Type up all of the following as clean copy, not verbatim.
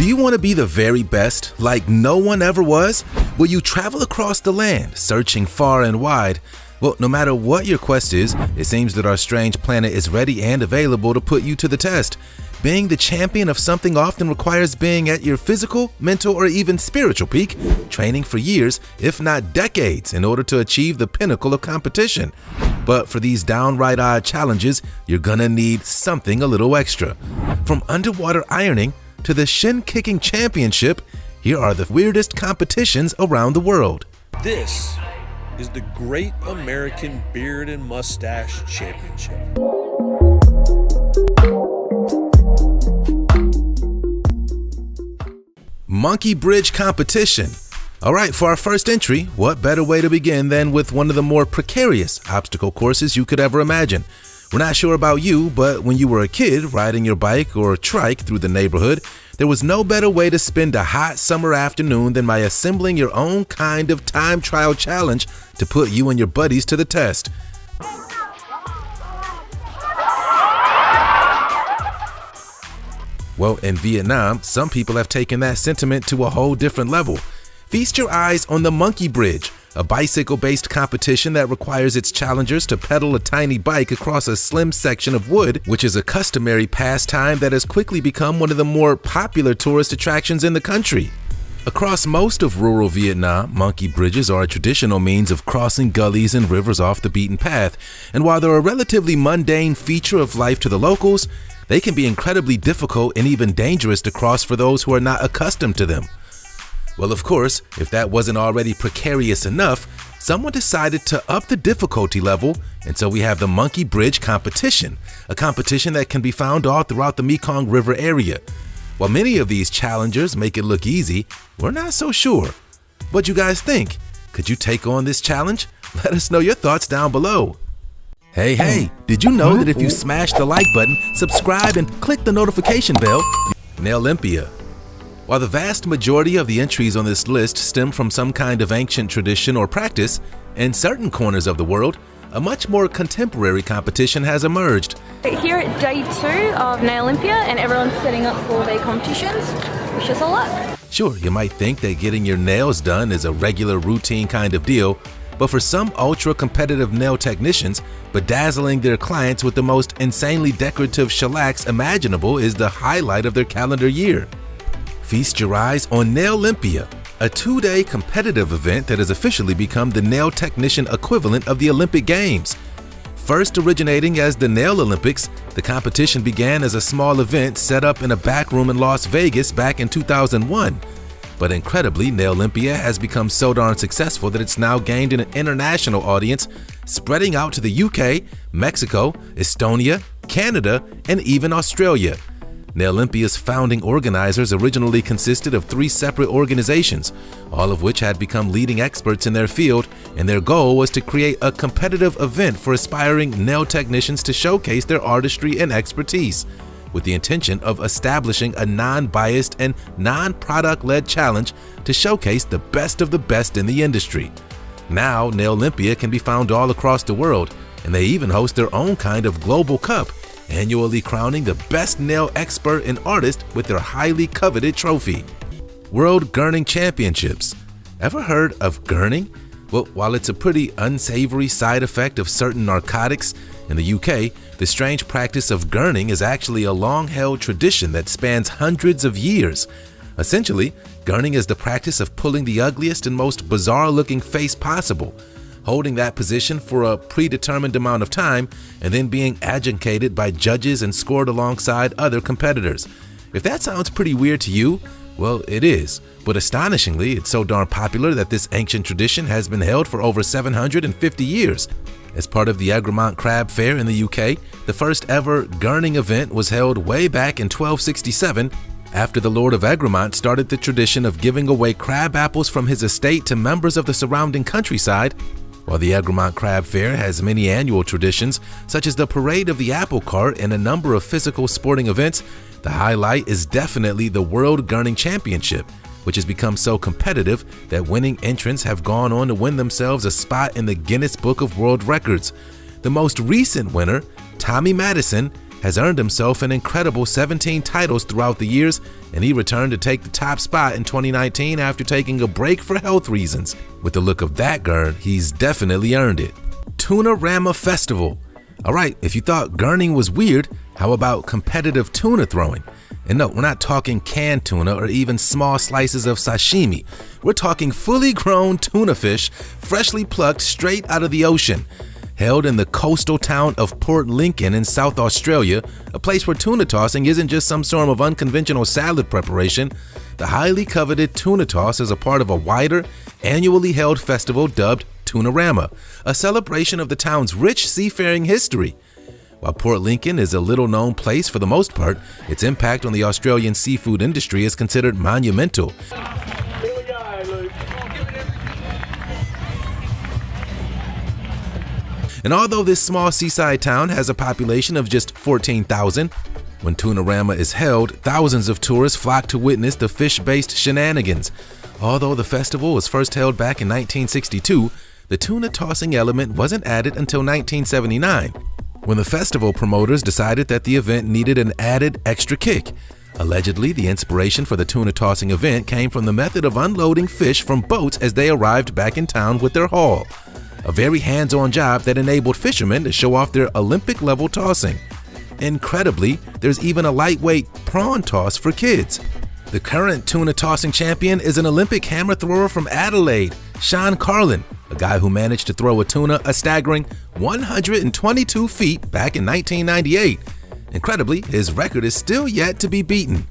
Do you want to be the very best, like no one ever was? Will you travel across the land, searching far and wide? Well, no matter what your quest is, it seems that our strange planet is ready and available to put you to the test. Being the champion of something often requires being at your physical, mental, or even spiritual peak, training for years, if not decades, in order to achieve the pinnacle of competition. But for these downright odd challenges, you're gonna need something a little extra. From underwater ironing to the shin-kicking championship, here are the weirdest competitions around the world. This is the Great American Beard and Mustache Championship. Monkey Bridge competition. All right, for our first entry, what better way to begin than with one of the more precarious obstacle courses you could ever imagine. We're not sure about you, but when you were a kid riding your bike or trike through the neighborhood, there was no better way to spend a hot summer afternoon than by assembling your own kind of time trial challenge to put you and your buddies to the test. Well, in Vietnam, some people have taken that sentiment to a whole different level. Feast your eyes on the Monkey Bridge, a bicycle-based competition that requires its challengers to pedal a tiny bike across a slim section of wood, which is a customary pastime that has quickly become one of the more popular tourist attractions in the country. Across most of rural Vietnam, monkey bridges are a traditional means of crossing gullies and rivers off the beaten path, and while they're a relatively mundane feature of life to the locals, they can be incredibly difficult and even dangerous to cross for those who are not accustomed to them. Well, of course, if that wasn't already precarious enough, someone decided to up the difficulty level, and so we have the Monkey Bridge competition, a competition that can be found all throughout the Mekong River area. While many of these challengers make it look easy, we're not so sure. What you guys think? Could you take on this challenge? Let us know your thoughts down below. Hey, did you know that if you smash the like button, subscribe, and click the notification bell, Nail Olympia? While the vast majority of the entries on this list stem from some kind of ancient tradition or practice, in certain corners of the world, a much more contemporary competition has emerged. Here at day 2 of Nail Olympia, and everyone's setting up for their competitions. Wish us all luck. Sure, you might think that getting your nails done is a regular routine kind of deal, but for some ultra-competitive nail technicians, bedazzling their clients with the most insanely decorative shellacs imaginable is the highlight of their calendar year. Feast your eyes on Nail Olympia, a 2-day competitive event that has officially become the nail technician equivalent of the Olympic Games. First originating as the Nail Olympics, the competition began as a small event set up in a back room in Las Vegas back in 2001. But incredibly, Nail Olympia has become so darn successful that it's now gained an international audience, spreading out to the UK, Mexico, Estonia, Canada, and even Australia. Nail Olympia's founding organizers originally consisted of 3 separate organizations, all of which had become leading experts in their field, and their goal was to create a competitive event for aspiring nail technicians to showcase their artistry and expertise, with the intention of establishing a non-biased and non-product-led challenge to showcase the best of the best in the industry. Now, Nail Olympia can be found all across the world, and they even host their own kind of global cup, annually crowning the best nail expert and artist with their highly coveted trophy. World Gurning Championships. Ever heard of gurning? Well, while it's a pretty unsavory side effect of certain narcotics, in the UK, the strange practice of gurning is actually a long-held tradition that spans hundreds of years. Essentially, gurning is the practice of pulling the ugliest and most bizarre-looking face possible, holding that position for a predetermined amount of time, and then being adjudicated by judges and scored alongside other competitors. If that sounds pretty weird to you, well, it is. But astonishingly, it's so darn popular that this ancient tradition has been held for over 750 years. As part of the Egremont Crab Fair in the UK, the first ever gurning event was held way back in 1267, after the Lord of Egremont started the tradition of giving away crab apples from his estate to members of the surrounding countryside. While the Egremont Crab Fair has many annual traditions, such as the Parade of the Apple Cart and a number of physical sporting events, the highlight is definitely the World Gurning Championship, which has become so competitive that winning entrants have gone on to win themselves a spot in the Guinness Book of World Records. The most recent winner, Tommy Madison, has earned himself an incredible 17 titles throughout the years, and he returned to take the top spot in 2019 after taking a break for health reasons. With the look of that Gurn, he's definitely earned it. Tuna-Rama Festival. Alright, if you thought gurning was weird, how about competitive tuna throwing? And no, we're not talking canned tuna or even small slices of sashimi. We're talking fully grown tuna fish, freshly plucked straight out of the ocean. Held in the coastal town of Port Lincoln in South Australia, a place where tuna tossing isn't just some sort of unconventional salad preparation. The highly coveted tuna toss is a part of a wider, annually held festival dubbed Tuna-Rama, a celebration of the town's rich seafaring history. While Port Lincoln is a little-known place for the most part, its impact on the Australian seafood industry is considered monumental. And although this small seaside town has a population of just 14,000, when Tuna-Rama is held, thousands of tourists flock to witness the fish-based shenanigans. Although the festival was first held back in 1962, the tuna tossing element wasn't added until 1979, when the festival promoters decided that the event needed an added extra kick. Allegedly, the inspiration for the tuna tossing event came from the method of unloading fish from boats as they arrived back in town with their haul. A very hands-on job that enabled fishermen to show off their Olympic-level tossing. Incredibly, there's even a lightweight prawn toss for kids. The current tuna tossing champion is an Olympic hammer thrower from Adelaide, Sean Carlin, a guy who managed to throw a tuna a staggering 122 feet back in 1998. Incredibly, his record is still yet to be beaten.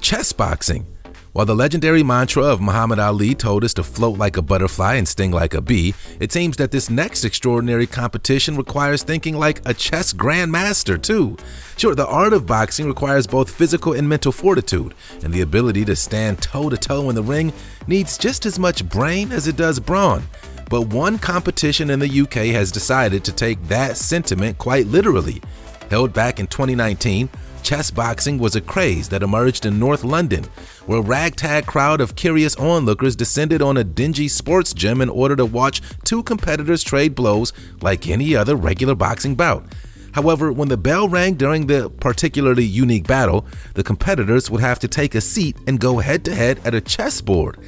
Chess boxing. While the legendary mantra of Muhammad Ali told us to float like a butterfly and sting like a bee, it seems that this next extraordinary competition requires thinking like a chess grandmaster too. Sure, the art of boxing requires both physical and mental fortitude, and the ability to stand toe-to-toe in the ring needs just as much brain as it does brawn. But one competition in the UK has decided to take that sentiment quite literally. Held back in 2019, chess boxing was a craze that emerged in North London, where a ragtag crowd of curious onlookers descended on a dingy sports gym in order to watch two competitors trade blows like any other regular boxing bout. However, when the bell rang during the particularly unique battle, the competitors would have to take a seat and go head-to-head at a chessboard.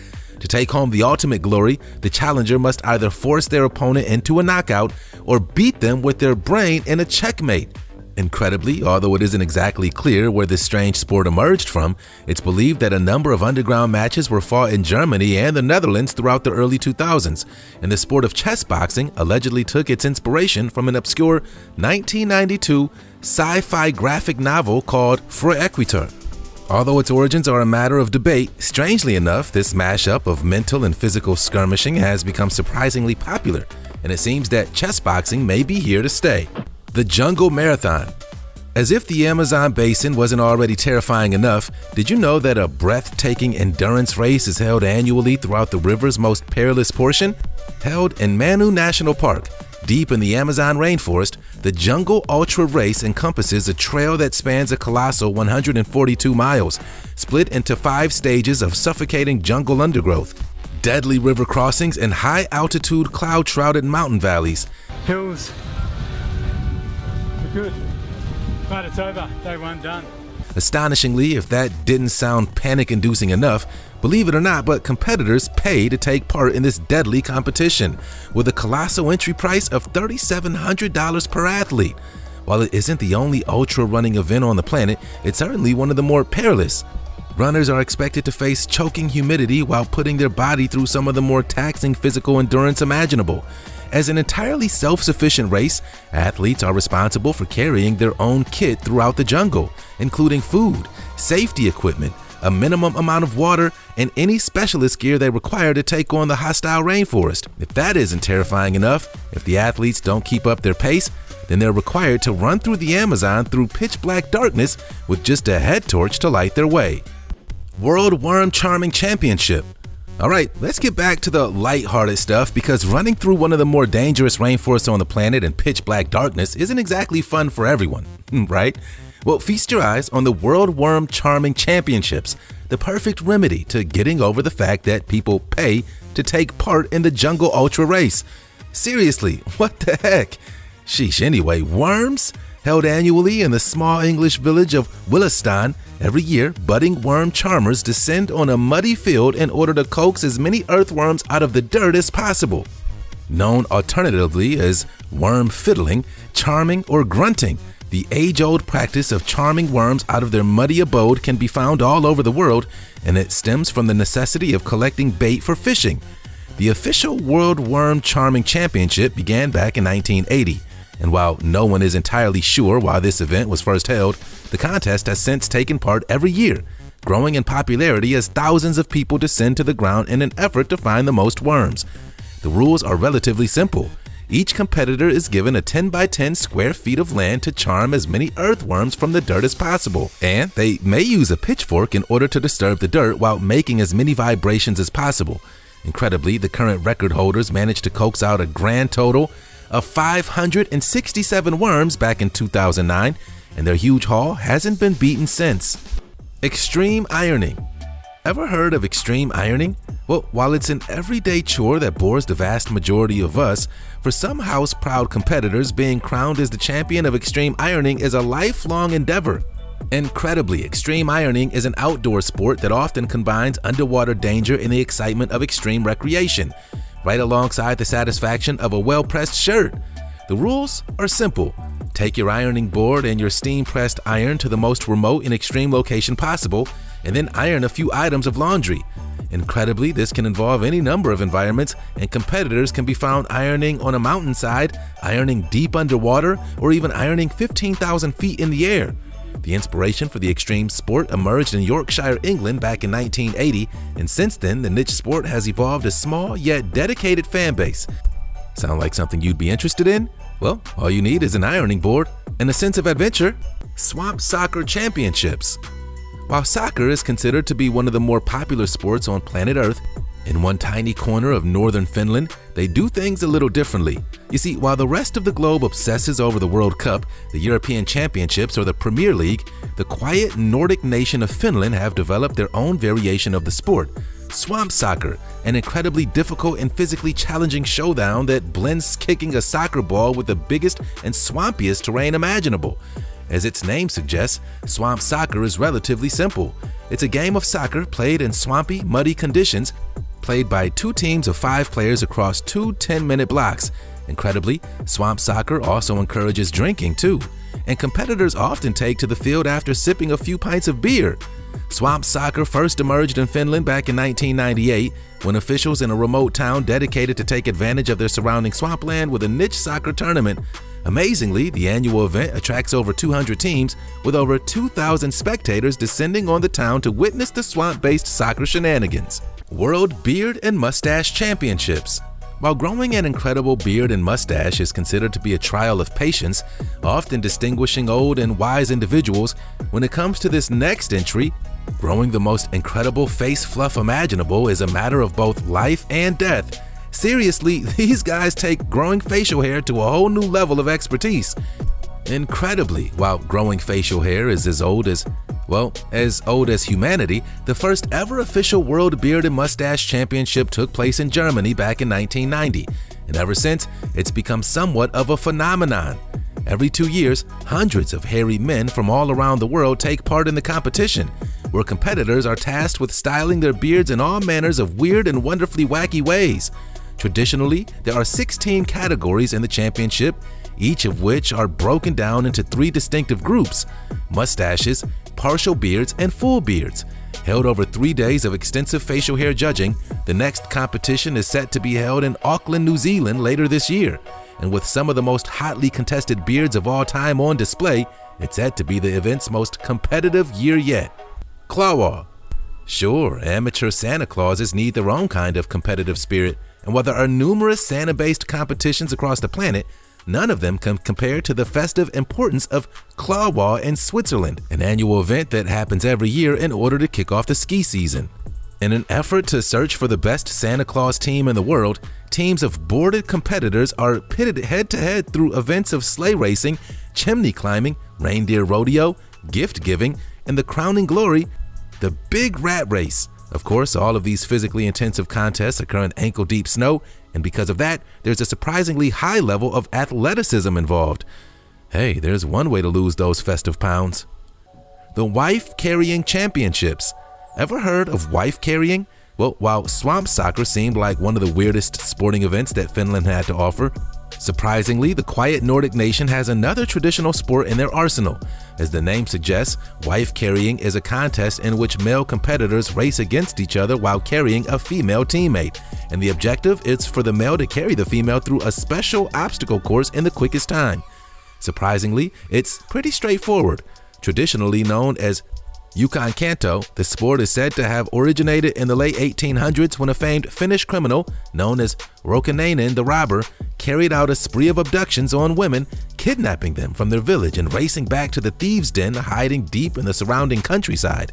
To take home the ultimate glory, the challenger must either force their opponent into a knockout or beat them with their brain in a checkmate. Incredibly, although it isn't exactly clear where this strange sport emerged from, it's believed that a number of underground matches were fought in Germany and the Netherlands throughout the early 2000s, and the sport of chess boxing allegedly took its inspiration from an obscure 1992 sci-fi graphic novel called For Equitor. Although its origins are a matter of debate, strangely enough, this mashup of mental and physical skirmishing has become surprisingly popular, and it seems that chess boxing may be here to stay. The Jungle Marathon. As if the Amazon basin wasn't already terrifying enough, did you know that a breathtaking endurance race is held annually throughout the river's most perilous portion? Held in Manu National Park, deep in the Amazon rainforest, the Jungle Ultra Race encompasses a trail that spans a colossal 142 miles, split into 5 stages of suffocating jungle undergrowth, deadly river crossings, and high-altitude cloud-shrouded mountain valleys. Hills. Good. Right, it's over. Day 1 done. Astonishingly, if that didn't sound panic-inducing enough, believe it or not, but competitors pay to take part in this deadly competition, with a colossal entry price of $3,700 per athlete. While it isn't the only ultra-running event on the planet, it's certainly one of the more perilous. Runners are expected to face choking humidity while putting their body through some of the more taxing physical endurance imaginable. As an entirely self-sufficient race, athletes are responsible for carrying their own kit throughout the jungle, including food, safety equipment, a minimum amount of water, and any specialist gear they require to take on the hostile rainforest. If that isn't terrifying enough, if the athletes don't keep up their pace, then they're required to run through the Amazon through pitch-black darkness with just a head torch to light their way. World Worm Charming Championship. Alright, let's get back to the lighthearted stuff, because running through one of the more dangerous rainforests on the planet in pitch black darkness isn't exactly fun for everyone, right? Well, feast your eyes on the World Worm Charming Championships, the perfect remedy to getting over the fact that people pay to take part in the Jungle Ultra Race. Seriously, what the heck? Sheesh, anyway, worms? Held annually in the small English village of Williston, every year, budding worm charmers descend on a muddy field in order to coax as many earthworms out of the dirt as possible. Known alternatively as worm fiddling, charming, or grunting, the age-old practice of charming worms out of their muddy abode can be found all over the world, and it stems from the necessity of collecting bait for fishing. The official World Worm Charming Championship began back in 1980, and while no one is entirely sure why this event was first held, the contest has since taken part every year, growing in popularity as thousands of people descend to the ground in an effort to find the most worms. The rules are relatively simple. Each competitor is given a 10 by 10 square feet of land to charm as many earthworms from the dirt as possible, and they may use a pitchfork in order to disturb the dirt while making as many vibrations as possible. Incredibly, the current record holders managed to coax out a grand total of 567 worms back in 2009, and their huge haul hasn't been beaten since. Extreme ironing. Ever heard of extreme ironing? Well, while it's an everyday chore that bores the vast majority of us, for some house-proud competitors, being crowned as the champion of extreme ironing is a lifelong endeavor. Incredibly, extreme ironing is an outdoor sport that often combines underwater danger and the excitement of extreme recreation, right alongside the satisfaction of a well-pressed shirt. The rules are simple. Take your ironing board and your steam-pressed iron to the most remote and extreme location possible, and then iron a few items of laundry. Incredibly, this can involve any number of environments, and competitors can be found ironing on a mountainside, ironing deep underwater, or even ironing 15,000 feet in the air. The inspiration for the extreme sport emerged in Yorkshire, England back in 1980, and since then the niche sport has evolved a small yet dedicated fan base. Sound like something you'd be interested in? Well, all you need is an ironing board and a sense of adventure. Swamp Soccer Championships. While soccer is considered to be one of the more popular sports on planet Earth, in one tiny corner of northern Finland, they do things a little differently. You see, while the rest of the globe obsesses over the World Cup, the European Championships, or the Premier League, the quiet Nordic nation of Finland have developed their own variation of the sport. Swamp soccer, an incredibly difficult and physically challenging showdown that blends kicking a soccer ball with the biggest and swampiest terrain imaginable. As its name suggests, swamp soccer is relatively simple. It's a game of soccer played in swampy, muddy conditions, played by two teams of 5 players across 2 10-minute blocks. Incredibly, swamp soccer also encourages drinking too, and competitors often take to the field after sipping a few pints of beer. Swamp soccer first emerged in Finland back in 1998 when officials in a remote town dedicated to take advantage of their surrounding swampland with a niche soccer tournament. Amazingly, the annual event attracts over 200 teams with over 2,000 spectators descending on the town to witness the swamp-based soccer shenanigans. World Beard and Mustache Championships. While growing an incredible beard and mustache is considered to be a trial of patience, often distinguishing old and wise individuals, when it comes to this next entry, growing the most incredible face fluff imaginable is a matter of both life and death. Seriously, these guys take growing facial hair to a whole new level of expertise. Incredibly, while growing facial hair is as old as humanity, the first ever official World Beard and Mustache Championship took place in Germany back in 1990, and ever since, it's become somewhat of a phenomenon. Every 2 years, hundreds of hairy men from all around the world take part in the competition, where competitors are tasked with styling their beards in all manners of weird and wonderfully wacky ways. Traditionally, there are 16 categories in the championship, each of which are broken down into 3 distinctive groups: mustaches, partial beards, and full beards. Held over 3 days of extensive facial hair judging, the next competition is set to be held in Auckland, New Zealand later this year. And with some of the most hotly contested beards of all time on display, it's said to be the event's most competitive year yet. Clawwalk. Sure, amateur Santa Clauses need their own kind of competitive spirit, and while there are numerous Santa-based competitions across the planet, none of them can compare to the festive importance of Clawwalk in Switzerland, an annual event that happens every year in order to kick off the ski season. In an effort to search for the best Santa Claus team in the world, teams of boarded competitors are pitted head-to-head through events of sleigh racing, chimney climbing, reindeer rodeo, gift giving, and the crowning glory, the Big Rat Race. Of course, all of these physically intensive contests occur in ankle-deep snow, and because of that, there's a surprisingly high level of athleticism involved. Hey, there's one way to lose those festive pounds. The Wife Carrying Championships. Ever heard of wife carrying? Well, while swamp soccer seemed like one of the weirdest sporting events that Finland had to offer, surprisingly, the quiet Nordic nation has another traditional sport in their arsenal. As the name suggests, wife carrying is a contest in which male competitors race against each other while carrying a female teammate. And the objective is for the male to carry the female through a special obstacle course in the quickest time. Surprisingly, it's pretty straightforward. Traditionally known as Yukon Kanto, the sport is said to have originated in the late 1800s when a famed Finnish criminal known as Roukonainen the Robber carried out a spree of abductions on women, kidnapping them from their village and racing back to the thieves' den hiding deep in the surrounding countryside.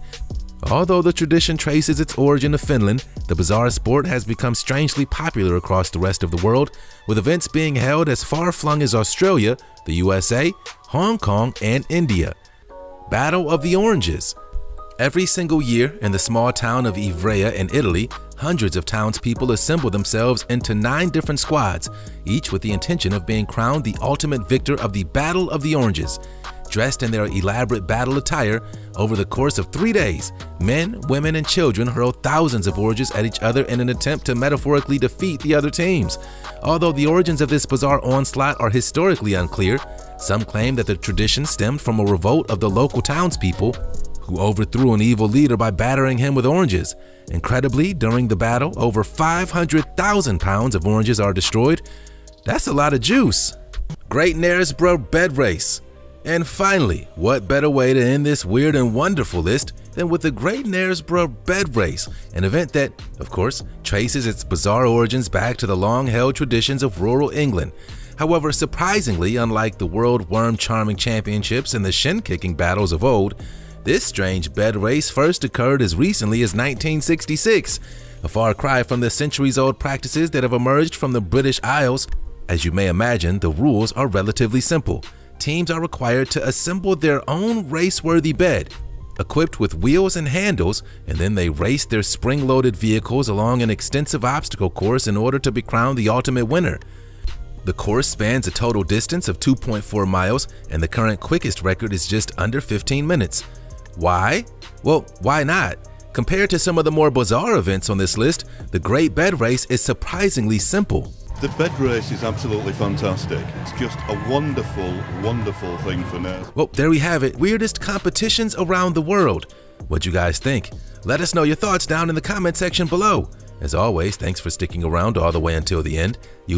Although the tradition traces its origin to Finland, the bizarre sport has become strangely popular across the rest of the world, with events being held as far-flung as Australia, the USA, Hong Kong, and India. Battle of the Oranges. Every single year in the small town of Ivrea in Italy, hundreds of townspeople assemble themselves into 9 different squads, each with the intention of being crowned the ultimate victor of the Battle of the Oranges. Dressed in their elaborate battle attire, over the course of 3 days, men, women, and children hurl thousands of oranges at each other in an attempt to metaphorically defeat the other teams. Although the origins of this bizarre onslaught are historically unclear, some claim that the tradition stemmed from a revolt of the local townspeople who overthrew an evil leader by battering him with oranges. Incredibly, during the battle, over 500,000 pounds of oranges are destroyed. That's a lot of juice. Great Knaresborough Bed Race. And finally, what better way to end this weird and wonderful list than with the Great Knaresborough Bed Race, an event that, of course, traces its bizarre origins back to the long-held traditions of rural England. However, surprisingly, unlike the World Worm Charming Championships and the shin-kicking battles of old, this strange bed race first occurred as recently as 1966, a far cry from the centuries-old practices that have emerged from the British Isles. As you may imagine, the rules are relatively simple. Teams are required to assemble their own race-worthy bed, equipped with wheels and handles, and then they race their spring-loaded vehicles along an extensive obstacle course in order to be crowned the ultimate winner. The course spans a total distance of 2.4 miles, and the current quickest record is just under 15 minutes. Why? Well, why not? Compared to some of the more bizarre events on this list, the Great Bed Race is surprisingly simple. The bed race is absolutely fantastic. It's just a wonderful, wonderful thing for now. Well, there we have it. Weirdest competitions around the world. What'd you guys think? Let us know your thoughts down in the comment section below. As always, thanks for sticking around all the way until the end.